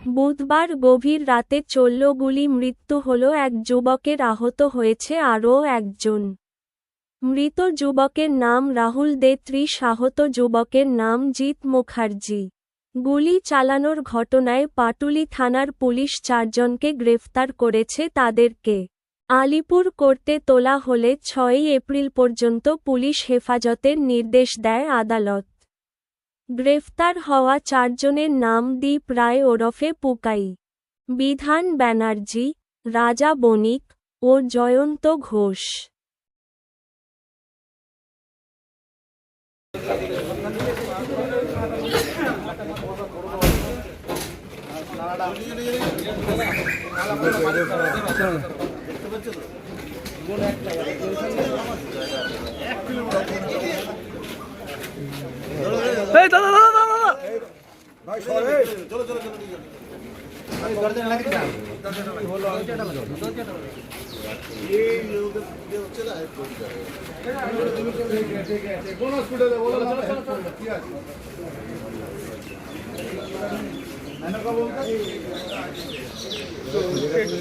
বুধবার গভীর রাতে চলল গুলি, মৃত্যু হল এক যুবকের, আহত হয়েছে আরও একজন। মৃত যুবকের নাম রাহুল দে, 30, আহত যুবকের নাম জিৎ মুখার্জি। গুলি চালানোর ঘটনায় পাটুলি থানার পুলিশ 4 জনকে গ্রেফতার করেছে। তাদেরকে আলিপুর কোর্টে তোলা হলে 6 এপ্রিল পর্যন্ত পুলিশ হেফাজতের নির্দেশ দেয় আদালত। গ্রেফতার হওয়া 4 জনের নাম দীপ রায় ওরফে পুকাই, বিধান ব্যানার্জি, রাজা বণিক ও জয়ন্ত ঘোষ।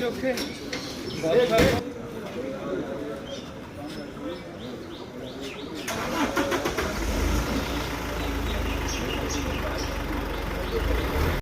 চোখে